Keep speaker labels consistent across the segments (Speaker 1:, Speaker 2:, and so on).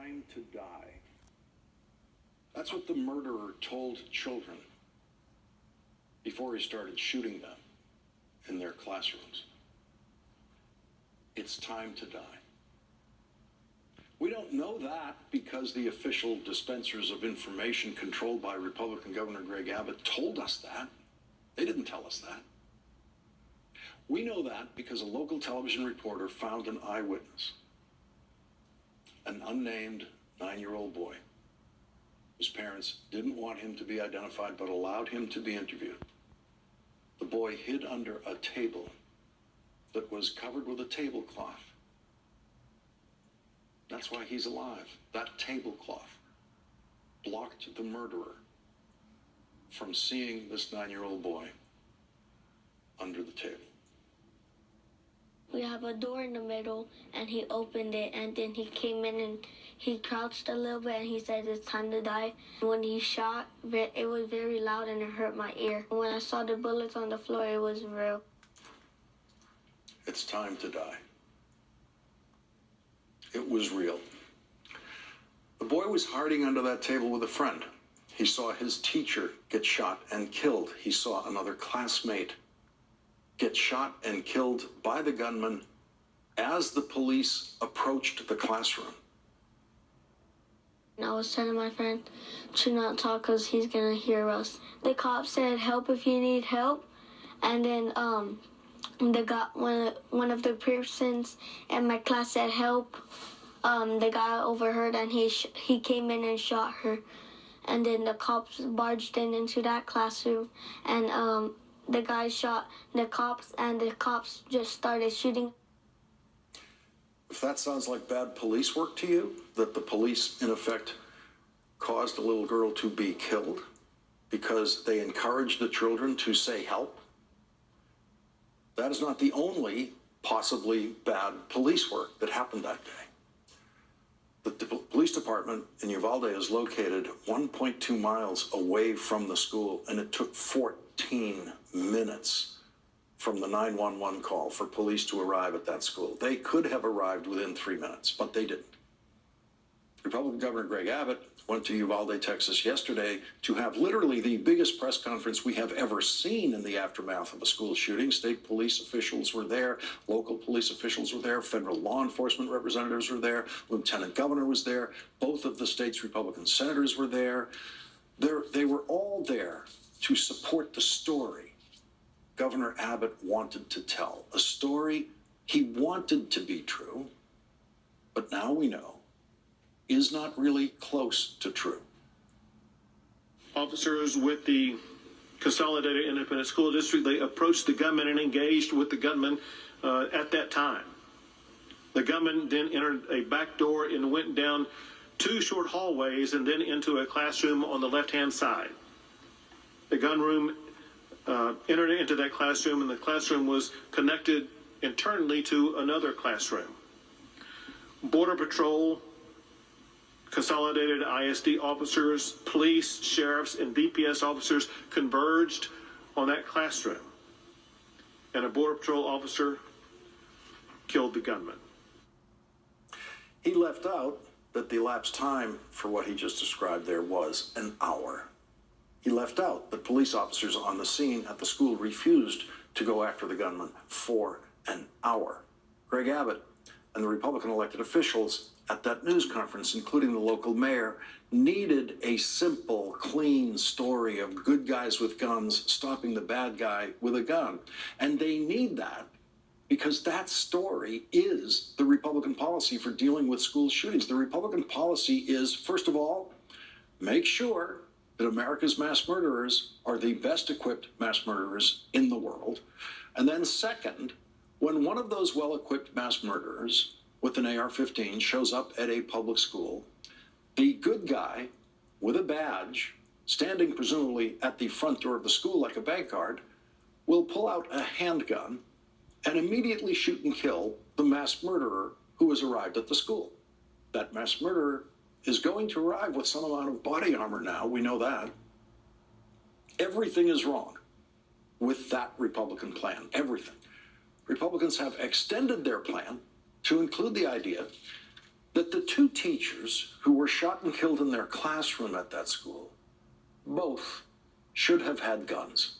Speaker 1: time to die. That's what the murderer told children before he started shooting them in their classrooms. It's time to die. We don't know that because the official dispensers of information controlled by Republican Governor Greg Abbott told us that. They didn't tell us that. We know that because a local television reporter found an eyewitness, an unnamed 9-year-old boy whose parents didn't want him to be identified but allowed him to be interviewed. The boy hid under a table that was covered with a tablecloth. That's why he's alive. That tablecloth blocked the murderer from seeing this 9-year-old boy under the table.
Speaker 2: We have a door in the middle, and he opened it, and then he came in and he crouched a little bit, and he said, "It's time to die." When he shot, it was very loud, and it hurt my ear. When I saw the bullets on the floor, it was real.
Speaker 1: It's time to die. It was real. The boy was hiding under that table with a friend. He saw his teacher get shot and killed. He saw another classmate get shot and killed by the gunman as the police approached the classroom.
Speaker 2: I was telling my friend to not talk because he's going to hear us. The cop said, "Help if you need help." And then one of the persons in my class said, "Help." The guy overheard, and he came in and shot her. And then the cops barged into that classroom, and the guy shot the cops, and the cops just started shooting.
Speaker 1: If that sounds like bad police work to you, that the police, in effect, caused a little girl to be killed because they encouraged the children to say help, that is not the only possibly bad police work that happened that day. The police department in Uvalde is located 1.2 miles away from the school, and it took 14 minutes from the 911 call for police to arrive at that school. They could have arrived within 3 minutes, but they didn't. Republican Governor Greg Abbott went to Uvalde, Texas yesterday to have literally the biggest press conference we have ever seen in the aftermath of a school shooting. State police officials were there, local police officials were there, federal law enforcement representatives were there, Lieutenant Governor was there, both of the state's Republican senators were there. They were all there to support the story Governor Abbott wanted to tell, a story he wanted to be true, but now we know is not really close to true.
Speaker 3: Officers with the Consolidated Independent School District, they approached the gunman and engaged with the gunman at that time. The gunman then entered a back door and went down 2 short hallways and then into a classroom on the left-hand side. The gun room entered into that classroom, and the classroom was connected internally to another classroom. Border Patrol, Consolidated ISD officers, police, sheriffs, and DPS officers converged on that classroom, and a Border Patrol officer killed the gunman.
Speaker 1: He left out that the elapsed time for what he just described there was an hour. He left out that police officers on the scene at the school refused to go after the gunman for an hour. Greg Abbott and the Republican elected officials at that news conference, including the local mayor, needed a simple, clean story of good guys with guns stopping the bad guy with a gun. And they need that because that story is the Republican policy for dealing with school shootings. The Republican policy is, first of all, make sure that America's mass murderers are the best equipped mass murderers in the world. And then second, when one of those well-equipped mass murderers with an AR-15 shows up at a public school, the good guy with a badge, standing presumably at the front door of the school like a bank guard, will pull out a handgun and immediately shoot and kill the mass murderer who has arrived at the school. That mass murderer is going to arrive with some amount of body armor now, we know that. Everything is wrong with that Republican plan, everything. Republicans have extended their plan to include the idea that the two teachers who were shot and killed in their classroom at that school, both should have had guns.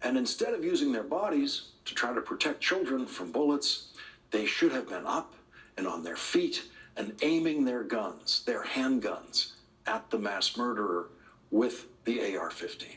Speaker 1: And instead of using their bodies to try to protect children from bullets, they should have been up and on their feet and aiming their guns, their handguns, at the mass murderer with the AR-15.